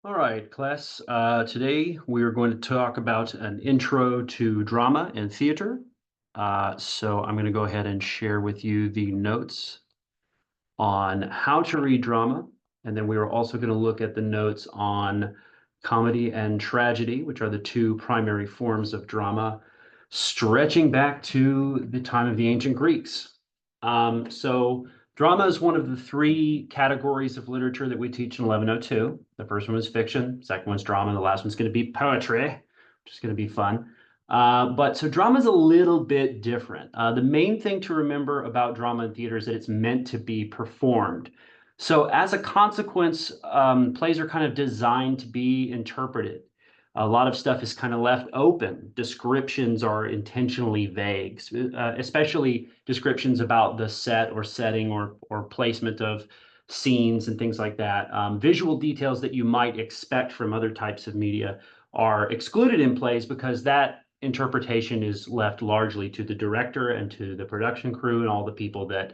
All right, class. Today we are going to talk about an intro to drama and theater. So I'm going to go ahead and share with you the notes on how to read drama. And then we are also going to look at the notes on comedy and tragedy, which are the two primary forms of drama, stretching back to the time of the ancient Greeks. So drama is one of the three categories of literature that we teach in 1102. The first one is fiction, second one's drama, and the last one's going to be poetry, which is going to be fun. But so drama is a little bit different. The main thing to remember about drama and theater is that it's meant to be performed. So as a consequence, plays are kind of designed to be interpreted. A lot of stuff is kind of left open. Descriptions are intentionally vague, especially descriptions about the set or setting or placement of scenes and things like that. Visual details that you might expect from other types of media are excluded in plays because that interpretation is left largely to the director and to the production crew and all the people that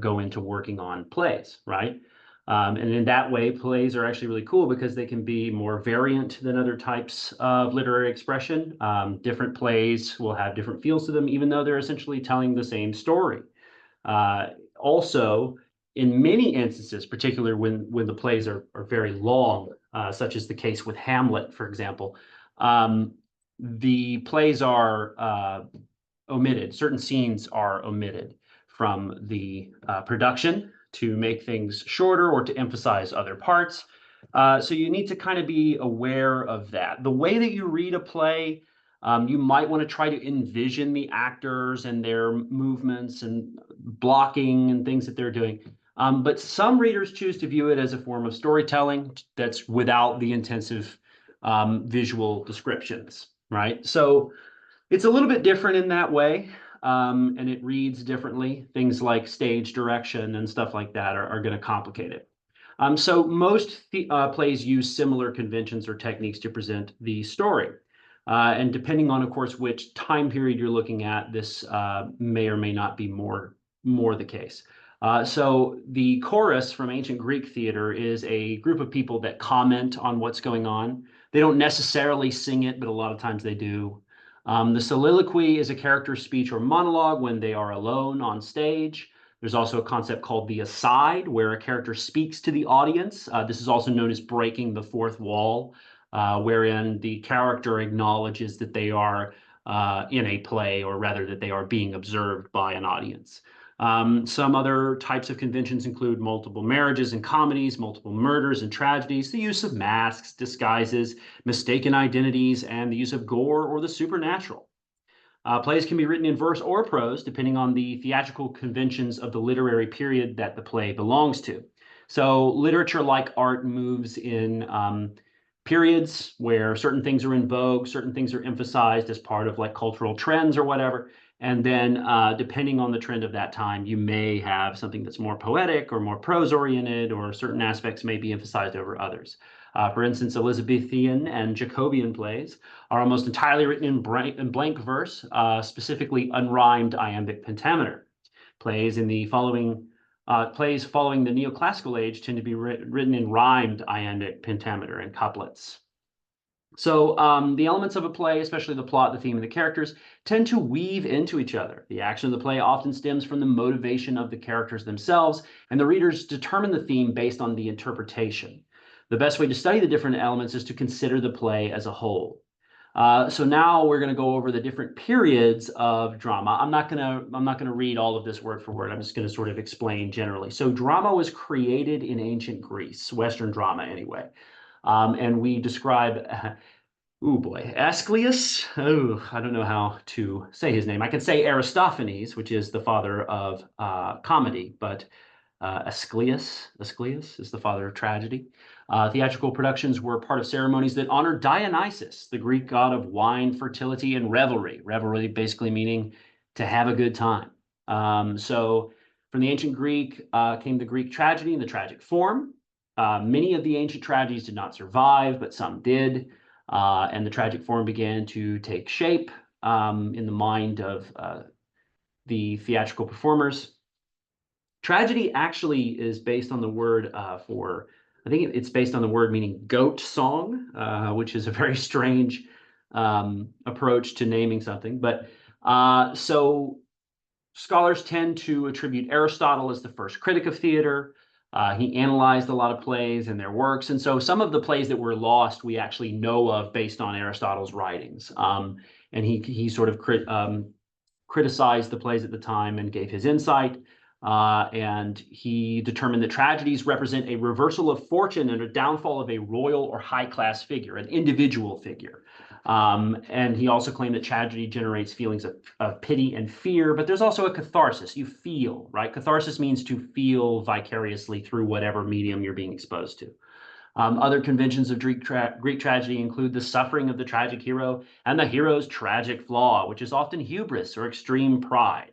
go into working on plays, right? And in that way, plays are actually really cool because they can be more variant than other types of literary expression. Different plays will have different feels to them, even though they're essentially telling the same story. Also, in many instances, particularly when the plays are very long, such as the case with Hamlet, for example, the plays are omitted. Certain scenes are omitted from the production to make things shorter or to emphasize other parts. So you need to kind of be aware of that. The way that you read a play, you might want to try to envision the actors and their movements and blocking and things that they're doing. But some readers choose to view it as a form of storytelling that's without the intensive visual descriptions, right? So it's a little bit different in that way, and it reads differently. Things like stage direction and stuff like that are going to complicate it. So most plays use similar conventions or techniques to present the story. And depending on, of course, which time period you're looking at, this may or may not be more the case. So the chorus from ancient Greek theater is a group of people that comment on what's going on. They don't necessarily sing it, but a lot of times they do. The soliloquy is a character's speech or monologue when they are alone on stage. There's also a concept called the aside, where a character speaks to the audience. This is also known as breaking the fourth wall, wherein the character acknowledges that they are in a play, or rather that they are being observed by an audience. Some other types of conventions include multiple marriages and comedies, multiple murders and tragedies, the use of masks, disguises, mistaken identities, and the use of gore or the supernatural. Plays can be written in verse or prose, depending on the theatrical conventions of the literary period that the play belongs to. So literature, like art, moves in periods where certain things are in vogue, certain things are emphasized as part of like cultural trends or whatever. And then depending on the trend of that time, you may have something that's more poetic or more prose oriented, or certain aspects may be emphasized over others. For instance, Elizabethan and Jacobean plays are almost entirely written in blank verse, specifically unrhymed iambic pentameter. Plays following the neoclassical age tend to be written in rhymed iambic pentameter and couplets. So the elements of a play, especially the plot, the theme, and the characters, tend to weave into each other. The action of the play often stems from the motivation of the characters themselves, and the readers determine the theme based on the interpretation. The best way to study the different elements is to consider the play as a whole. So now we're going to go over the different periods of drama. I'm not gonna read all of this word for word. I'm just going to sort of explain generally. So drama was created in ancient Greece, Western drama anyway. And we describe, oh boy, Aeschylus. Oh, I don't know how to say his name. I can say Aristophanes, which is the father of comedy, but Aeschylus is the father of tragedy. Theatrical productions were part of ceremonies that honored Dionysus, the Greek god of wine, fertility, and revelry. Revelry basically meaning to have a good time. So from the ancient Greek came the Greek tragedy and the tragic form. Many of the ancient tragedies did not survive, but some did. And the tragic form began to take shape in the mind of the theatrical performers. Tragedy actually is based on the word for I think it's based on the word meaning goat song, which is a very strange approach to naming something. But so scholars tend to attribute Aristotle as the first critic of theater. He analyzed a lot of plays and their works. And so some of the plays that were lost, we actually know of based on Aristotle's writings. And he sort of criticized the plays at the time and gave his insight. And he determined that tragedies represent a reversal of fortune and a downfall of a royal or high-class figure, an individual figure. And he also claimed that tragedy generates feelings of pity and fear, but there's also a catharsis. You feel, right? Catharsis means to feel vicariously through whatever medium you're being exposed to. Other conventions of Greek tragedy include the suffering of the tragic hero and the hero's tragic flaw, which is often hubris or extreme pride.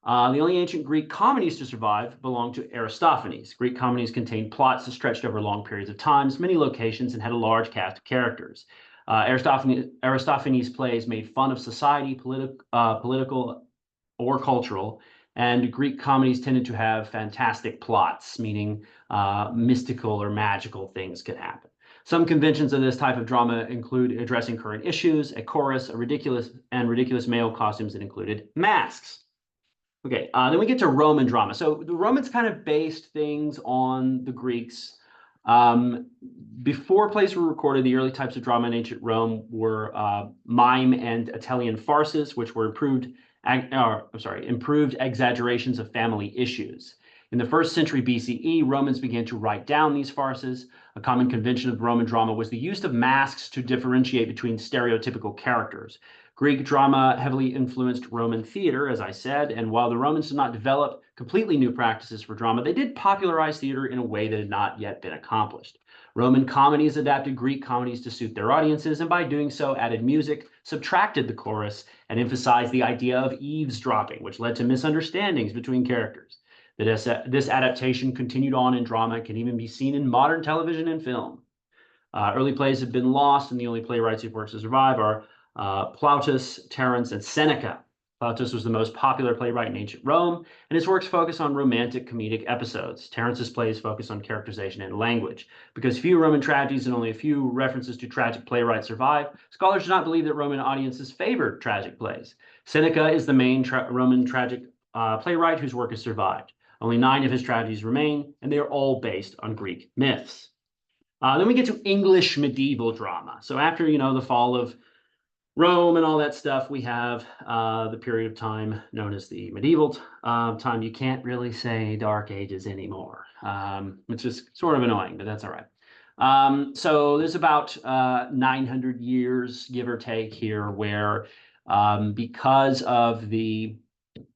The only ancient Greek comedies to survive belong to Aristophanes. Greek comedies contained plots that stretched over long periods of time, many locations, and had a large cast of characters. Aristophanes' plays made fun of society, political or cultural, and Greek comedies tended to have fantastic plots, meaning mystical or magical things could happen. Some conventions of this type of drama include addressing current issues, a chorus, ridiculous male costumes that included masks. Okay, then we get to Roman drama. So the Romans kind of based things on the Greeks. Before plays were recorded, the early types of drama in ancient Rome were mime and Italian farces, which were improved exaggerations of family issues. In the 1st century BCE, Romans began to write down these farces. A common convention of Roman drama was the use of masks to differentiate between stereotypical characters. Greek drama heavily influenced Roman theater, as I said, and while the Romans did not develop completely new practices for drama, they did popularize theater in a way that had not yet been accomplished. Roman comedies adapted Greek comedies to suit their audiences, and by doing so added music, subtracted the chorus, and emphasized the idea of eavesdropping, which led to misunderstandings between characters. This adaptation continued on in drama and can even be seen in modern television and film. Early plays have been lost, and the only playwrights whose works to survive are Plautus, Terence, and Seneca. Plautus was the most popular playwright in ancient Rome, and his works focus on romantic comedic episodes. Terence's plays focus on characterization and language. Because few Roman tragedies and only a few references to tragic playwrights survive, scholars do not believe that Roman audiences favored tragic plays. Seneca is the main Roman tragic playwright whose work has survived. Only 9 of his tragedies remain, and they are all based on Greek myths. Then we get to English medieval drama. So after, the fall of Rome and all that stuff, we have the period of time known as the medieval time. You can't really say Dark Ages anymore, which is sort of annoying, but that's all right. So there's about 900 years, give or take here, where because of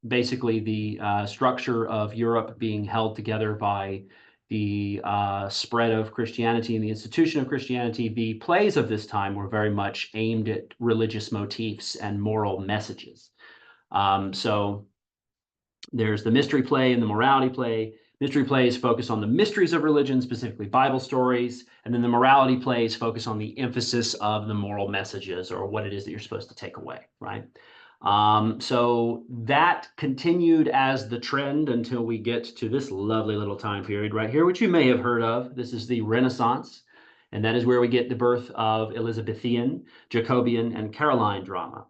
basically the structure of Europe being held together by the spread of Christianity and the institution of Christianity, the plays of this time were very much aimed at religious motifs and moral messages. So there's the mystery play and the morality play. Mystery plays focus on the mysteries of religion, specifically Bible stories, and then the morality plays focus on the emphasis of the moral messages or what it is that you're supposed to take away, right? So that continued as the trend until we get to this lovely little time period right here, which you may have heard of. This is the Renaissance, and that is where we get the birth of Elizabethan, Jacobean, and Caroline drama.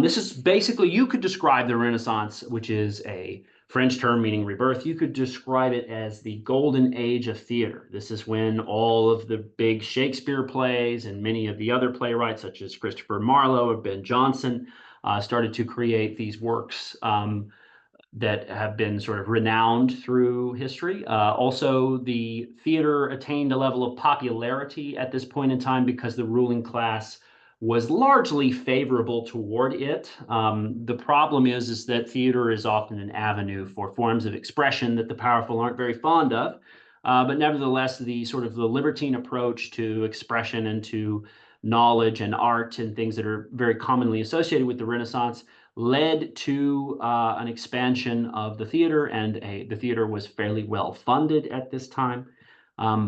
This is basically, you could describe the Renaissance, which is a French term meaning rebirth. You could describe it as the golden age of theater. This is when all of the big Shakespeare plays and many of the other playwrights, such as Christopher Marlowe or Ben Jonson, started to create these works that have been sort of renowned through history. Also, the theater attained a level of popularity at this point in time because the ruling class was largely favorable toward it. The problem is that theater is often an avenue for forms of expression that the powerful aren't very fond of. But nevertheless, the sort of the libertine approach to expression and to knowledge and art and things that are very commonly associated with the Renaissance led to an expansion of the theater, and the theater was fairly well funded at this time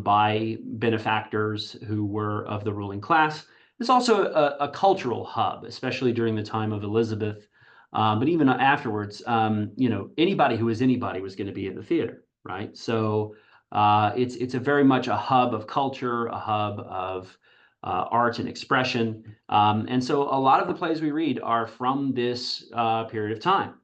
by benefactors who were of the ruling class. It's also a cultural hub, especially during the time of Elizabeth, but even afterwards, anybody who was anybody was going to be in the theater, right? So It's a very much a hub of culture, a hub of art and expression. And so a lot of the plays we read are from this period of time.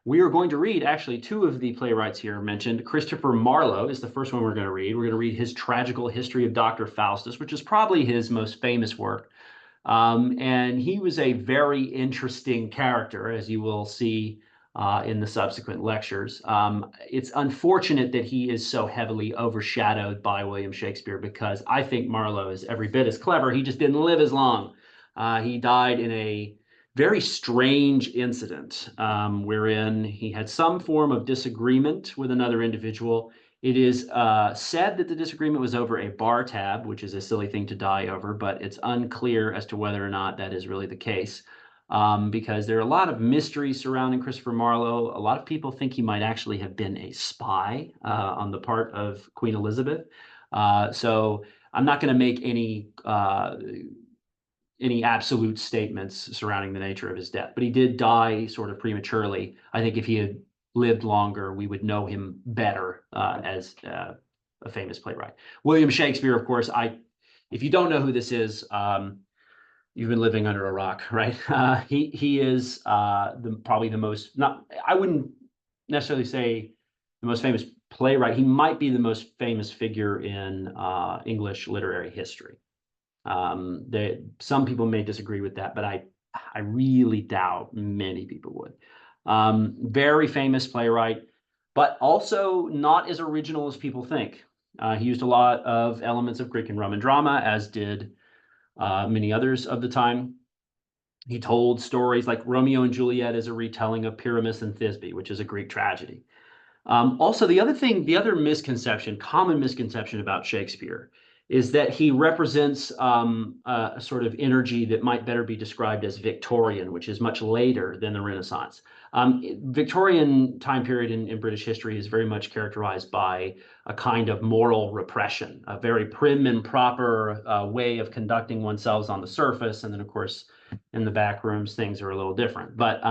We are going to read actually two of the playwrights here mentioned. Christopher Marlowe is the first one we're going to read. We're going to read his Tragical History of Dr. Faustus, which is probably his most famous work. And he was a very interesting character, as you will see in the subsequent lectures. It's unfortunate that he is so heavily overshadowed by William Shakespeare, because I think Marlowe is every bit as clever. He just didn't live as long. He died in a very strange incident wherein he had some form of disagreement with another individual. It is said that the disagreement was over a bar tab, which is a silly thing to die over, but it's unclear as to whether or not that is really the case, because there are a lot of mysteries surrounding Christopher Marlowe. A lot of people think he might actually have been a spy on the part of Queen Elizabeth. So I'm not going to make any absolute statements surrounding the nature of his death, but he did die sort of prematurely. I think if he had lived longer, we would know him better as a famous playwright. William Shakespeare, of course, if you don't know who this is, you've been living under a rock, right? He is probably the most, I wouldn't necessarily say the most famous playwright. He might be the most famous figure in English literary history. Some people may disagree with that, but I really doubt many people would. Very famous playwright, but also not as original as people think. He used a lot of elements of Greek and Roman drama, as did many others of the time. He told stories like Romeo and Juliet as a retelling of Pyramus and Thisbe, which is a Greek tragedy. Also, the other misconception, common misconception about Shakespeare, is that he represents a sort of energy that might better be described as Victorian, which is much later than the Renaissance. Victorian time period in British history is very much characterized by a kind of moral repression, a very prim and proper way of conducting oneself on the surface. And then, of course, in the back rooms, things are a little different. But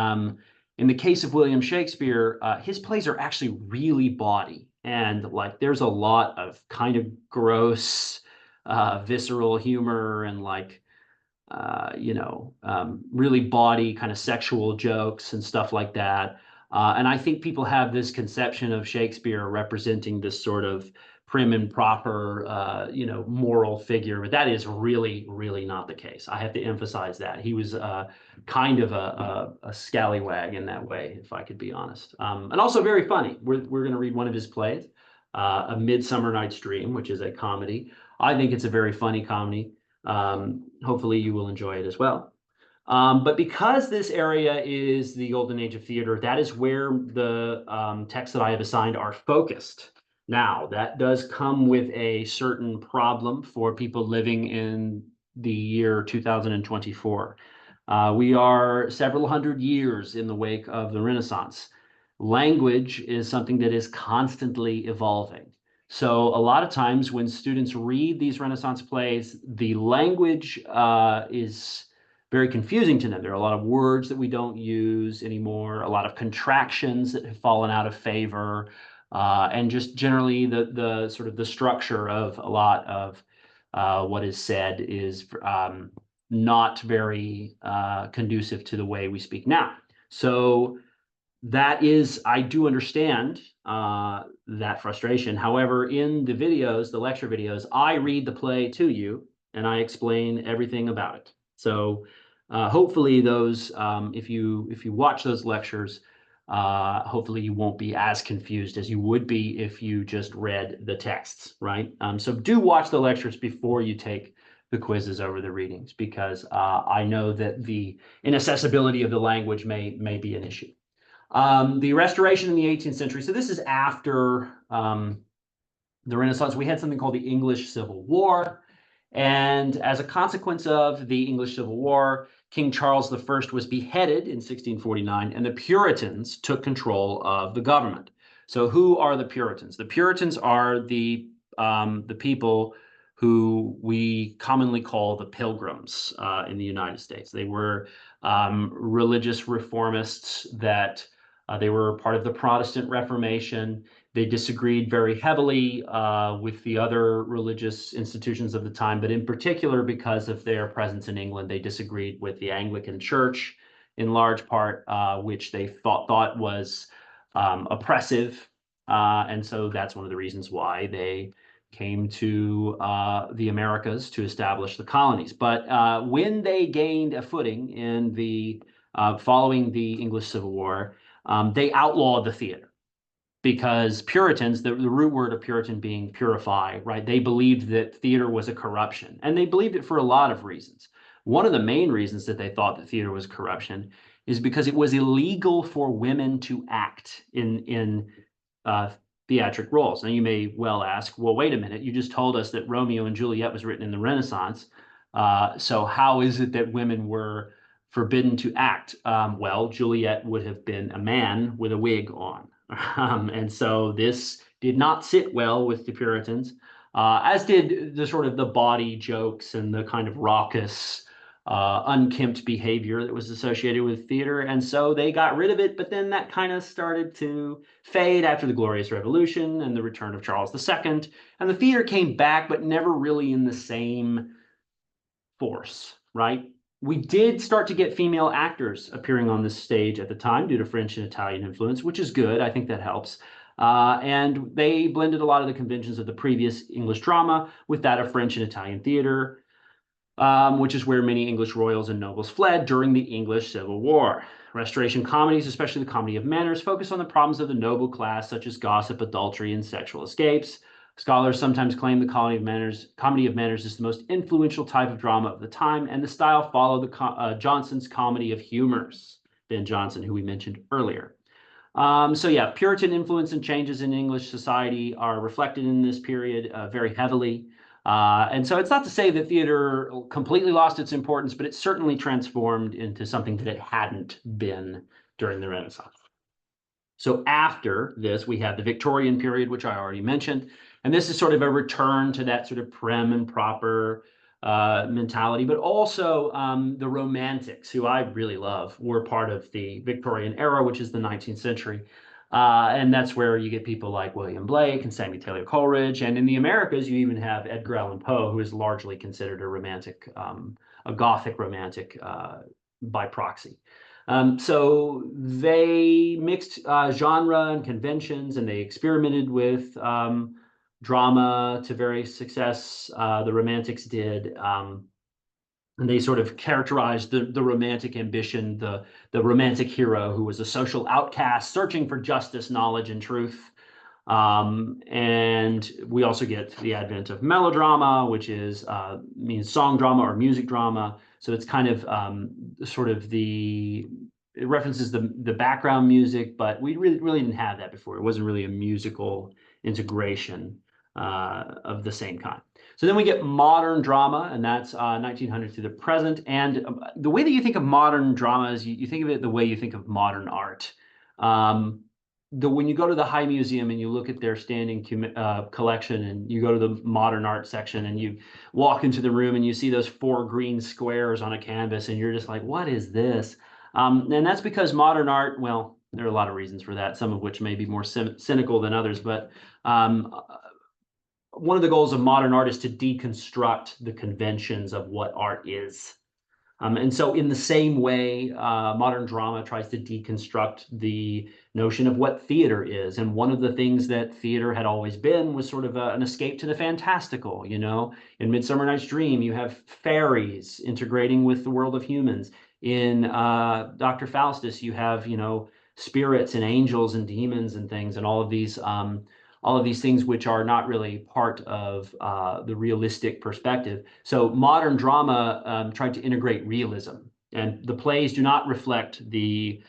in the case of William Shakespeare, his plays are actually really bawdy. And like there's a lot of kind of gross, visceral humor and really bawdy kind of sexual jokes and stuff like that. And I think people have this conception of Shakespeare representing this sort of prim and proper, moral figure, but that is really, really not the case. I have to emphasize that. He was kind of a scallywag in that way, if I could be honest. And also very funny. We're going to read one of his plays, A Midsummer Night's Dream, which is a comedy. I think it's a very funny comedy. Hopefully you will enjoy it as well. But because this area is the golden age of theater, that is where the texts that I have assigned are focused. Now, that does come with a certain problem for people living in the year 2024. We are several hundred years in the wake of the Renaissance. Language is something that is constantly evolving. So a lot of times when students read these Renaissance plays, the language is very confusing to them. There are a lot of words that we don't use anymore, a lot of contractions that have fallen out of favor, and just generally the sort of the structure of a lot of what is said is not very conducive to the way we speak now. So that is, I do understand that frustration. However, in the videos, the lecture videos, I read the play to you and I explain everything about it. So hopefully those, if you watch those lectures, hopefully you won't be as confused as you would be if you just read the texts, right? So do watch the lectures before you take the quizzes over the readings, because I know that the inaccessibility of the language may be an issue. The Restoration in the 18th century. So this is after the Renaissance. We had something called the English Civil War. And as a consequence of the English Civil War, King Charles I was beheaded in 1649, and the Puritans took control of the government. So who are the Puritans? The Puritans are the people who we commonly call the Pilgrims in the United States. They were religious reformists that they were part of the Protestant Reformation. They disagreed very heavily with the other religious institutions of the time, but in particular, because of their presence in England, they disagreed with the Anglican Church in large part, which they thought was oppressive. And so that's one of the reasons why they came to the Americas to establish the colonies. But when they gained a footing in the following the English Civil War, they outlawed the theater because Puritans, the root word of Puritan being purify, right? They believed that theater was a corruption, and they believed it for a lot of reasons. One of the main reasons that they thought that theater was corruption is because it was illegal for women to act in theatric roles. Now you may well ask, well, wait a minute, you just told us that Romeo and Juliet was written in the Renaissance. So how is it that women were forbidden to act? Well, Juliet would have been a man with a wig on. And so this did not sit well with the Puritans, as did the sort of the bawdy jokes and the kind of raucous, unkempt behavior that was associated with theater. And so they got rid of it, but then that kind of started to fade after the Glorious Revolution and the return of Charles II. And the theater came back, but never really in the same force, right? We did start to get female actors appearing on this stage at the time due to French and Italian influence, which is good. I think that helps. And they blended a lot of the conventions of the previous English drama with that of French and Italian theater, which is where many English royals and nobles fled during the English Civil War. Restoration comedies, especially the Comedy of Manners, focus on the problems of the noble class, such as gossip, adultery, and sexual escapes. Scholars sometimes claim the Comedy of Manners is the most influential type of drama of the time, and the style followed Jonson's Comedy of Humors, Ben Jonson, who we mentioned earlier. So yeah, Puritan influence and changes in English society are reflected in this period very heavily. And so it's not to say that theater completely lost its importance, but it certainly transformed into something that it hadn't been during the Renaissance. So after this, we have the Victorian period, which I already mentioned. And this is sort of a return to that sort of prim and proper mentality, but also the Romantics, who I really love, were part of the Victorian era, which is the 19th century. And that's where you get people like William Blake and Samuel Taylor Coleridge. And in the Americas, you even have Edgar Allan Poe, who is largely considered a romantic, a Gothic romantic by proxy. So they mixed genre and conventions, and they experimented with drama to various success. The Romantics did. And they sort of characterized the romantic ambition, the romantic hero who was a social outcast searching for justice, knowledge, and truth. And we also get the advent of melodrama, which means song drama or music drama. So it's kind of sort of it references the background music, but we really didn't have that before. It wasn't really a musical integration of the same kind. So then we get modern drama, and that's 1900 to the present. And the way that you think of modern drama is you think of it the way you think of modern art. When you go to the High Museum and you look at their standing collection, and you go to the modern art section and you walk into the room and you see those 4 green squares on a canvas, and you're just like, what is this? And that's because modern art, well, there are a lot of reasons for that, some of which may be more cynical than others, but one of the goals of modern art is to deconstruct the conventions of what art is. And so in the same way, modern drama tries to deconstruct the notion of what theater is. And one of the things that theater had always been was sort of an escape to the fantastical. You know, in Midsummer Night's Dream, you have fairies integrating with the world of humans. In Dr. Faustus, you have, you know, spirits and angels and demons and things, and all of these things which are not really part of the realistic perspective. So modern drama tried to integrate realism, and the plays do not reflect the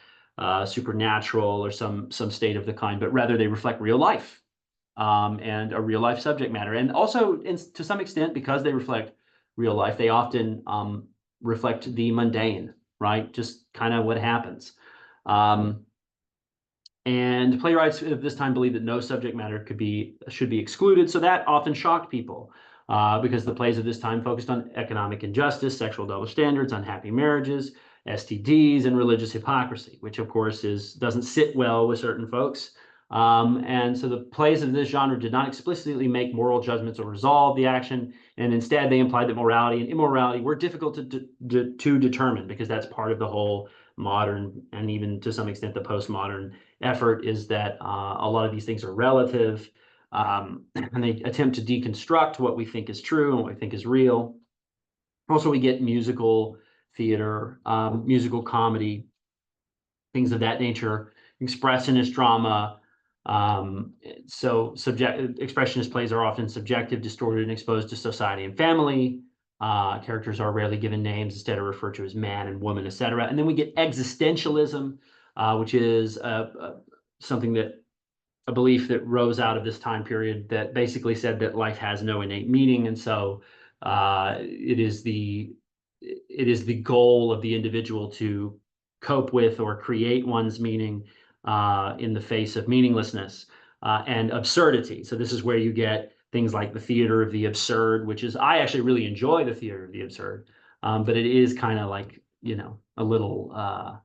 supernatural or some state of the kind, but rather they reflect real life and a real life subject matter. And also, to some extent, because they reflect real life, they often reflect the mundane, right? Just kind of what happens. And playwrights of this time believed that no subject matter should be excluded. So that often shocked people because the plays of this time focused on economic injustice, sexual double standards, unhappy marriages, STDs, and religious hypocrisy, which of course doesn't sit well with certain folks. And so the plays of this genre did not explicitly make moral judgments or resolve the action, and instead they implied that morality and immorality were difficult to determine, because that's part of the whole modern, and even to some extent the postmodern effort, is that a lot of these things are relative, and they attempt to deconstruct what we think is true and what we think is real. Also, we get musical theater, musical comedy, things of that nature, expressionist drama. So expressionist plays are often subjective, distorted, and exposed to society and family. Characters are rarely given names, instead are referred to as man and woman, etc. And then we get existentialism, which is something that a belief that rose out of this time period that basically said that life has no innate meaning, and so it is the goal of the individual to cope with or create one's meaning in the face of meaninglessness and absurdity. So this is where you get things like the theater of the absurd, which is, I actually really enjoy the theater of the absurd, but it is kind of like, a little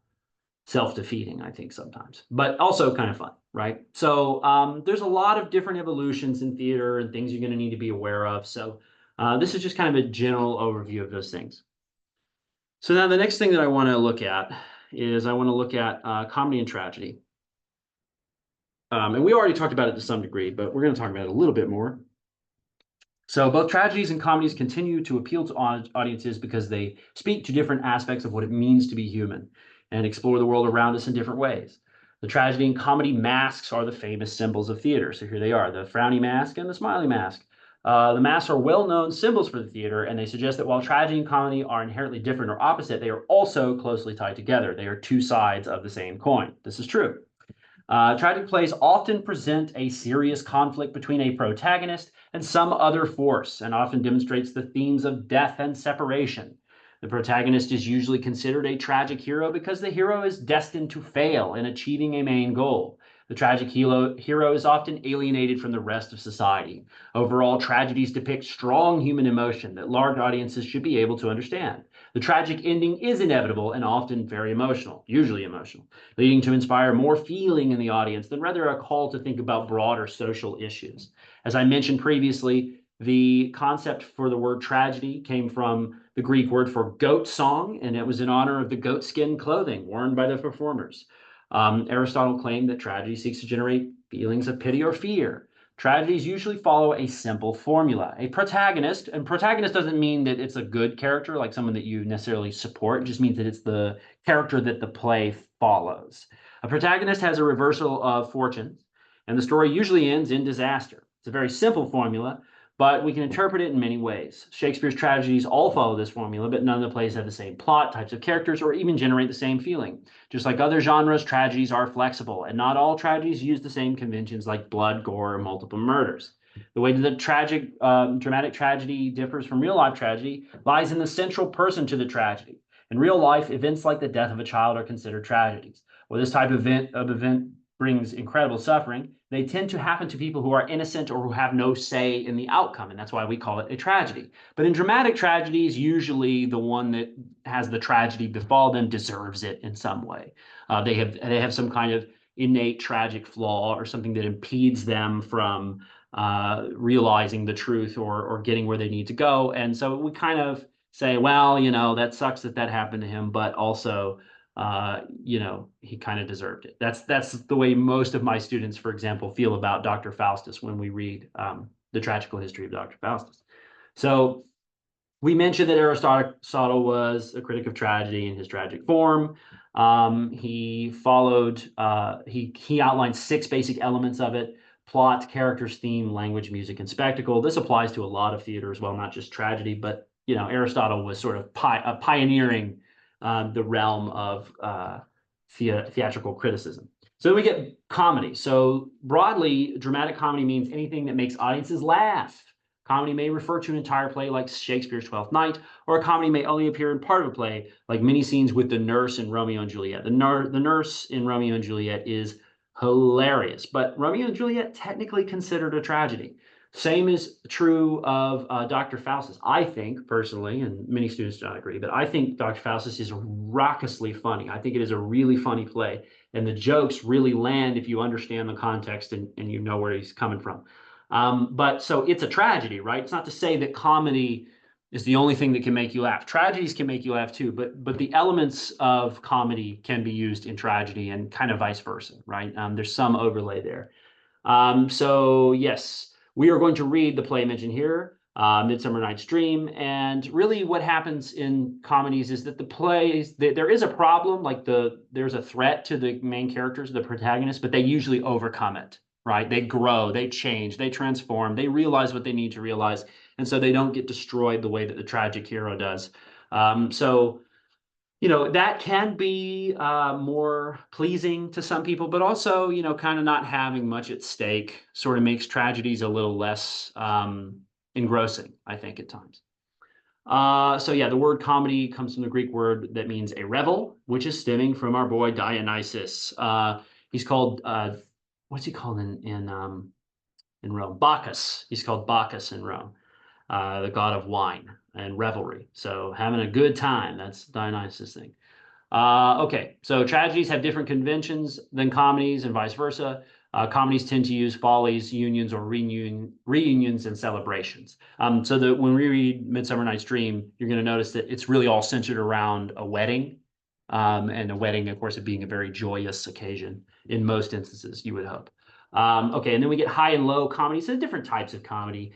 self-defeating, I think, sometimes, but also kind of fun, right? So there's a lot of different evolutions in theater and things you're going to need to be aware of. So this is just kind of a general overview of those things. So now the next thing that I want to look at is I want to look at comedy and tragedy. And we already talked about it to some degree, but we're going to talk about it a little bit more. So both tragedies and comedies continue to appeal to audiences because they speak to different aspects of what it means to be human and explore the world around us in different ways. The tragedy and comedy masks are the famous symbols of theater. So here they are, the frowny mask and the smiley mask. The masks are well-known symbols for the theater, and they suggest that while tragedy and comedy are inherently different or opposite, they are also closely tied together. They are two sides of the same coin. This is true. Tragic plays often present a serious conflict between a protagonist and some other force, and often demonstrates the themes of death and separation. The protagonist is usually considered a tragic hero because the hero is destined to fail in achieving a main goal. The tragic hero is often alienated from the rest of society. Overall, tragedies depict strong human emotion that large audiences should be able to understand. The tragic ending is inevitable and often very emotional, usually emotional, leading to inspire more feeling in the audience than rather a call to think about broader social issues. As I mentioned previously, the concept for the word tragedy came from the Greek word for goat song, and it was in honor of the goat skin clothing worn by the performers. Aristotle claimed that tragedy seeks to generate feelings of pity or fear. Tragedies usually follow a simple formula. A protagonist, and protagonist doesn't mean that it's a good character, like someone that you necessarily support. It just means that it's the character that the play follows. A protagonist has a reversal of fortunes, and the story usually ends in disaster. It's a very simple formula, but we can interpret it in many ways. Shakespeare's tragedies all follow this formula, but none of the plays have the same plot, types of characters, or even generate the same feeling. Just like other genres, tragedies are flexible, and not all tragedies use the same conventions like blood, gore, or multiple murders. The way that the dramatic tragedy differs from real-life tragedy lies in the central person to the tragedy. In real life, events like the death of a child are considered tragedies. Well, this type of event brings incredible suffering. They tend to happen to people who are innocent or who have no say in the outcome, and that's why we call it a tragedy. But in dramatic tragedies, usually the one that has the tragedy befall them deserves it in some way. They have some kind of innate tragic flaw or something that impedes them from realizing the truth or getting where they need to go. And so we kind of say, well, that sucks that happened to him, but also he kind of deserved it. That's the way most of my students, for example, feel about Dr. Faustus when we read the tragical history of Dr. Faustus. So we mentioned that Aristotle was a critic of tragedy in his tragic form. He outlined 6 basic elements of it: plot, characters, theme, language, music, and spectacle. This applies to a lot of theater as well, not just tragedy, but Aristotle was sort of pioneering the realm of theatrical criticism. So then we get comedy. So broadly, dramatic comedy means anything that makes audiences laugh. Comedy may refer to an entire play like Shakespeare's Twelfth Night, or a comedy may only appear in part of a play, like many scenes with the nurse in Romeo and Juliet. The nurse in Romeo and Juliet is hilarious, but Romeo and Juliet technically considered a tragedy. Same is true of Dr. Faustus. I think, personally, and many students do not agree, but I think Dr. Faustus is raucously funny. I think it is a really funny play. and the jokes really land if you understand the context and you know where he's coming from. But so it's a tragedy, right? It's not to say that comedy is the only thing that can make you laugh. Tragedies can make you laugh too, but the elements of comedy can be used in tragedy and kind of vice versa, right? There's some overlay there. So yes, we are going to read the play mentioned here, Midsummer Night's Dream. And really what happens in comedies is that the plays, there is a problem, like there's a threat to the main characters, the protagonists, but they usually overcome it, right? They grow, they change, they transform, they realize what they need to realize. And so they don't get destroyed the way that the tragic hero does. So that can be more pleasing to some people, but also, kind of not having much at stake sort of makes tragedies a little less engrossing, I think, at times. So yeah, the word comedy comes from the Greek word that means a revel, which is stemming from our boy Dionysus. He's called, what's he called in Rome? Bacchus. He's called Bacchus in Rome, the god of wine and revelry. So having a good time, that's Dionysus thing. Okay, so tragedies have different conventions than comedies and vice versa. Comedies tend to use follies, unions, or reunions and celebrations. So that when we read Midsummer Night's Dream, you're going to notice that it's really all centered around a wedding. And a wedding, of course, it being a very joyous occasion in most instances, you would hope. Okay, and then we get high and low comedy. So different types of comedy.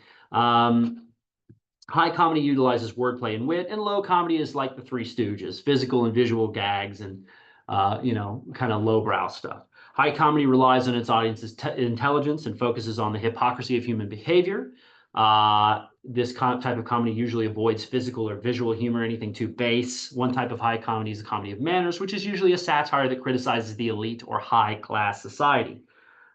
High comedy utilizes wordplay and wit, and low comedy is like the Three Stooges, physical and visual gags and, kind of lowbrow stuff. High comedy relies on its audience's intelligence and focuses on the hypocrisy of human behavior. This type of comedy usually avoids physical or visual humor, anything too base. One type of high comedy is a comedy of manners, which is usually a satire that criticizes the elite or high class society.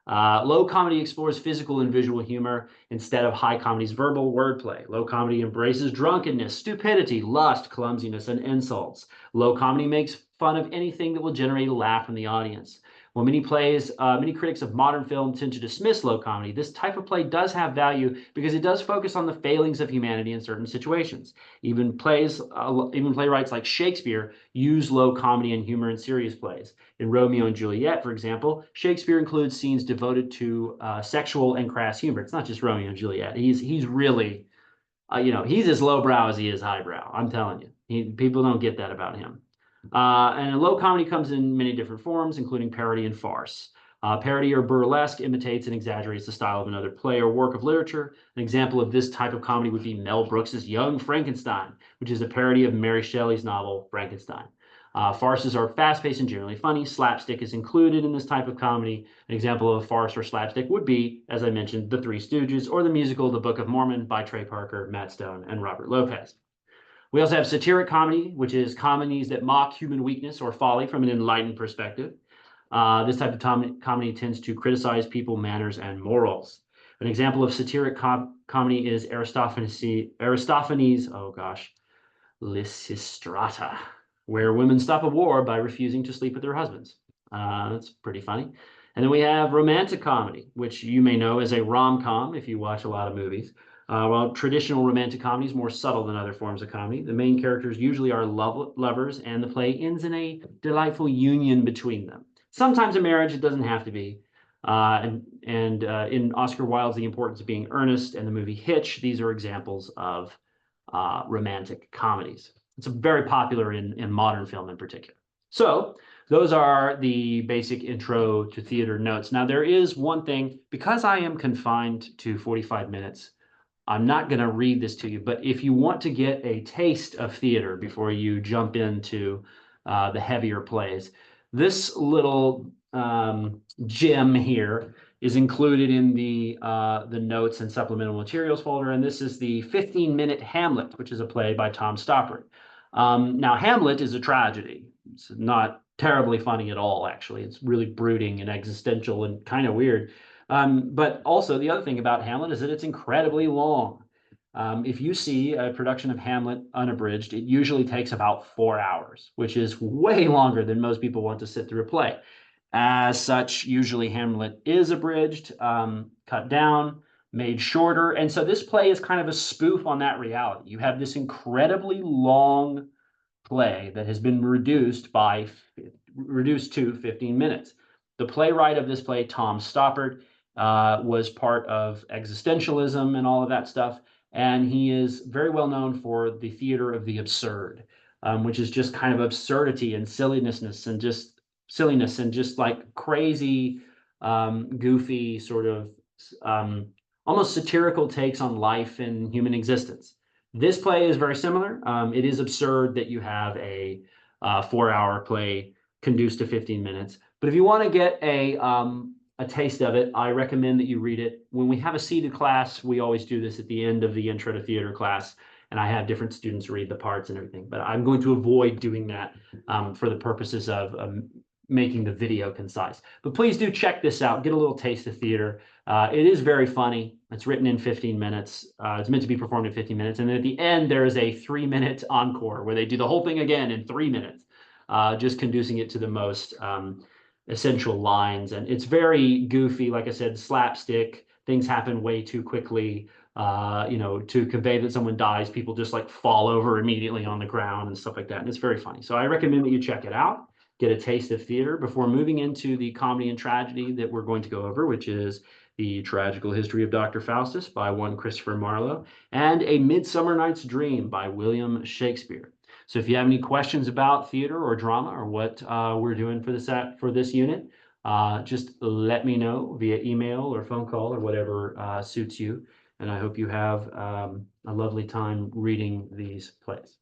Low comedy explores physical and visual humor instead of high comedy's verbal wordplay. Low comedy embraces drunkenness, stupidity, lust, clumsiness, and insults. Low comedy makes fun of anything that will generate a laugh from the audience. While many critics of modern film tend to dismiss low comedy, this type of play does have value because it does focus on the failings of humanity in certain situations. Even playwrights like Shakespeare use low comedy and humor in serious plays. In Romeo and Juliet, for example, Shakespeare includes scenes devoted to sexual and crass humor. It's not just Romeo and Juliet. He's really, he's as lowbrow as he is highbrow. I'm telling you, people don't get that about him. And low comedy comes in many different forms, including parody and farce. Parody or burlesque imitates and exaggerates the style of another play or work of literature. An example of this type of comedy would be Mel Brooks's Young Frankenstein, which is a parody of Mary Shelley's novel Frankenstein. Farces are fast-paced and generally funny. Slapstick is included in this type of comedy. An example of a farce or slapstick would be, as I mentioned, The Three Stooges or the musical The Book of Mormon by Trey Parker, Matt Stone, and Robert Lopez. We also have satiric comedy, which is comedies that mock human weakness or folly from an enlightened perspective. This type of comedy tends to criticize people, manners, and morals. An example of satiric comedy is Aristophanes, Lysistrata, where women stop a war by refusing to sleep with their husbands. That's pretty funny. And then we have romantic comedy, which you may know as a rom-com if you watch a lot of movies. While traditional romantic comedy is more subtle than other forms of comedy, the main characters usually are lovers, and the play ends in a delightful union between them. Sometimes a marriage, it doesn't have to be. In Oscar Wilde's The Importance of Being Earnest and the movie Hitch, these are examples of romantic comedies. It's very popular in modern film in particular. So those are the basic intro to theater notes. Now, there is one thing, because I am confined to 45 minutes, I'm not going to read this to you, but if you want to get a taste of theater before you jump into the heavier plays, this little gem here is included in the notes and supplemental materials folder, and this is the 15-minute Hamlet, which is a play by Tom Stoppard. Now, Hamlet is a tragedy. It's not terribly funny at all, actually. It's really brooding and existential and kind of weird. But also the other thing about Hamlet is that it's incredibly long. If you see a production of Hamlet unabridged, it usually takes about 4 hours, which is way longer than most people want to sit through a play. As such, usually Hamlet is abridged, cut down, made shorter. And so this play is kind of a spoof on that reality. You have this incredibly long play that has been reduced by reduced to 15 minutes. The playwright of this play, Tom Stoppard, was part of existentialism and all of that stuff, and he is very well known for the theater of the absurd, which is just kind of absurdity and silliness and just like crazy, goofy sort of almost satirical takes on life and human existence. This play is very similar. It is absurd that you have a 4-hour play conduced to 15 minutes. But if you want to get a taste of it, I recommend that you read it. When we have a seated class, we always do this at the end of the intro to theater class, and I have different students read the parts and everything. But I'm going to avoid doing that for the purposes of making the video concise. But please do check this out. Get a little taste of theater. It is very funny. It's written in 15 minutes. It's meant to be performed in 15 minutes. And then at the end, there is a 3-minute encore where they do the whole thing again in 3 minutes, just conducing it to the most essential lines. And it's very goofy. Like I said, slapstick. Things happen way too quickly. To convey that someone dies, people just like fall over immediately on the ground and stuff like that. And it's very funny. So I recommend that you check it out, get a taste of theater before moving into the comedy and tragedy that we're going to go over, which is The Tragical History of Dr. Faustus by one Christopher Marlowe, and A Midsummer Night's Dream by William Shakespeare. So if you have any questions about theater or drama or what we're doing for this unit, just let me know via email or phone call or whatever suits you. And I hope you have a lovely time reading these plays.